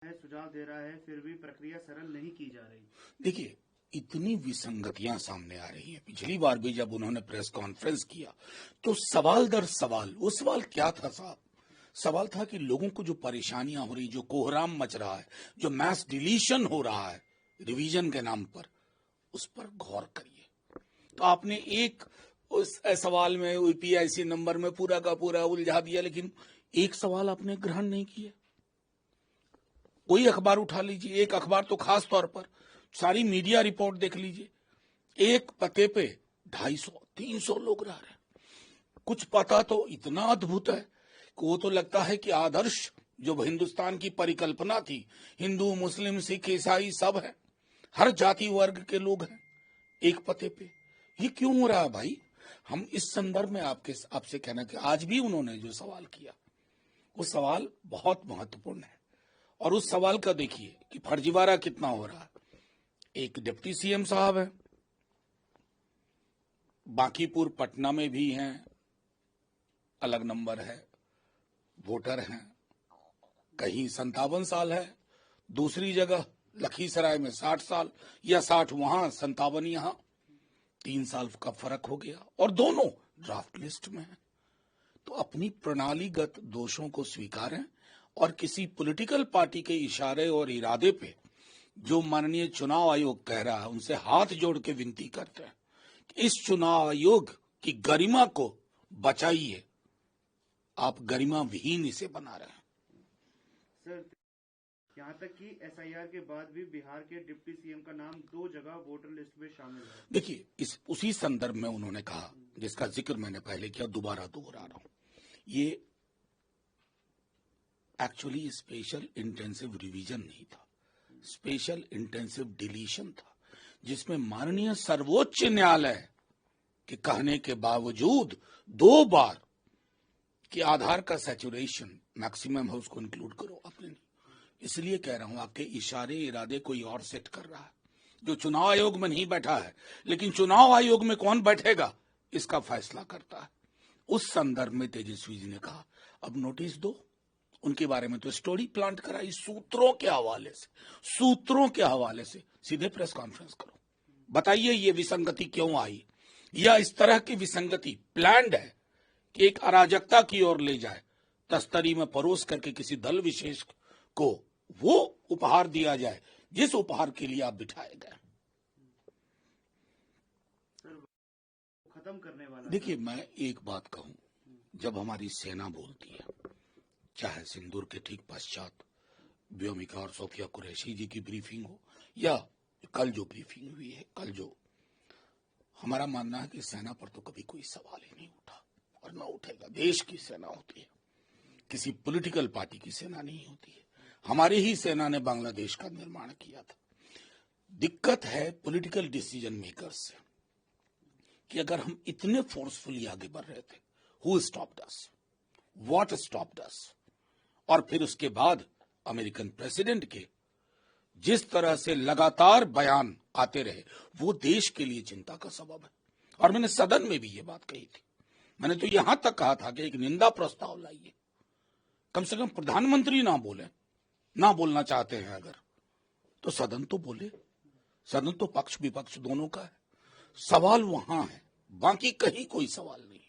सुझाव दे रहा है, फिर भी प्रक्रिया सरल नहीं की जा रही। देखिए, इतनी विसंगतियां सामने आ रही हैं। पिछली बार भी जब उन्होंने प्रेस कॉन्फ्रेंस किया तो सवाल दर सवाल, वो सवाल क्या था साहब? सवाल था कि लोगों को जो परेशानियां हो रही, जो कोहराम मच रहा है, जो मैस डिलीशन हो रहा है रिवीजन के नाम पर, उस पर गौर करिए। तो आपने एक उस सवाल में यूपीआईसी नंबर में पूरा का पूरा उलझा दिया, लेकिन एक सवाल आपने ग्रहण नहीं किया। कोई अखबार उठा लीजिए, एक अखबार तो खास तौर पर, सारी मीडिया रिपोर्ट देख लीजिए, एक पते पे 250-300 लोग रह रहे हैं। कुछ पता तो इतना अद्भुत है कि वो तो लगता है कि आदर्श जो हिंदुस्तान की परिकल्पना थी, हिंदू मुस्लिम सिख ईसाई सब है, हर जाति वर्ग के लोग हैं एक पते पे। ये क्यों हो रहा है भाई? हम इस संदर्भ में आपसे कहना कि आज भी उन्होंने जो सवाल किया वो सवाल बहुत महत्वपूर्ण है। और उस सवाल का देखिए कि फर्जीवाड़ा कितना हो रहा है। एक डिप्टी सीएम साहब है, बांकीपुर पटना में भी हैं, अलग नंबर है, वोटर हैं, कहीं 57 साल है, दूसरी जगह लखीसराय में 60 साल, या 60 वहां 57 यहां, 3 साल का फर्क हो गया, और दोनों ड्राफ्ट लिस्ट में है। तो अपनी प्रणालीगत दोषों को स्वीकारें और किसी पॉलिटिकल पार्टी के इशारे और इरादे पे जो माननीय चुनाव आयोग कह रहा है, उनसे हाथ जोड़ के विनती करते हैं कि इस चुनाव आयोग की गरिमा को बचाइए। आप गरिमा विहीन इसे बना रहे हैं। सर, यहाँ तक कि एसआईआर के बाद भी बिहार के डिप्टी सीएम का नाम 2 जगह वोटर लिस्ट में शामिल है। देखिए, उसी संदर्भ में उन्होंने कहा, जिसका जिक्र मैंने पहले किया, दोबारा दोहरा रहा हूं, ये एक्चुअली स्पेशल इंटेंसिव रिवीजन नहीं था, स्पेशल इंटेंसिव डिलीशन था, जिसमें माननीय सर्वोच्च न्यायालय के कहने के बावजूद 2 बार कि आधार का सैचुरेशन मैक्सिमम है, उसको इंक्लूड करो, आपने नहीं। इसलिए कह रहा हूं, आपके इशारे इरादे कोई और सेट कर रहा है, जो चुनाव आयोग में नहीं बैठा है। लेकिन चुनाव आयोग में कौन बैठेगा इसका फैसला करता है। उस संदर्भ में तेजस्वी जी ने कहा, अब नोटिस दो। उनके बारे में तो स्टोरी प्लांट कराई सूत्रों के हवाले से सीधे प्रेस कॉन्फ्रेंस करो, बताइए ये विसंगति क्यों आई, या इस तरह की विसंगति प्लान्ड है कि एक अराजकता की ओर ले जाए, तस्तरी में परोस करके किसी दल विशेष को वो उपहार दिया जाए जिस उपहार के लिए आप बिठाए गए। खत्म करने वाला। देखिए, मैं एक बात कहूं, जब हमारी सेना बोलती है, चाहे सिंदूर के ठीक पश्चात व्योमिका और सोफिया कुरैशी जी की ब्रीफिंग हो, या कल जो ब्रीफिंग हुई है, कल जो, हमारा मानना है कि सेना पर तो कभी कोई सवाल ही नहीं उठा और न उठेगा। देश की सेना होती है, किसी पॉलिटिकल पार्टी की सेना नहीं होती है। हमारी ही सेना ने बांग्लादेश का निर्माण किया था। दिक्कत है पॉलिटिकल डिसीजन मेकर्स से कि अगर हम इतने फोर्सफुली आगे बढ़ रहे थे, who stopped us, what stopped us. और फिर उसके बाद अमेरिकन प्रेसिडेंट के जिस तरह से लगातार बयान आते रहे, वो देश के लिए चिंता का सबब है। और मैंने सदन में भी ये बात कही थी, मैंने तो यहां तक कहा था कि एक निंदा प्रस्ताव लाइए, कम से कम प्रधानमंत्री ना बोले, ना बोलना चाहते हैं अगर, तो सदन तो बोले। सदन तो पक्ष विपक्ष दोनों का है, सवाल वहां है, बाकी कहीं कोई सवाल नहीं।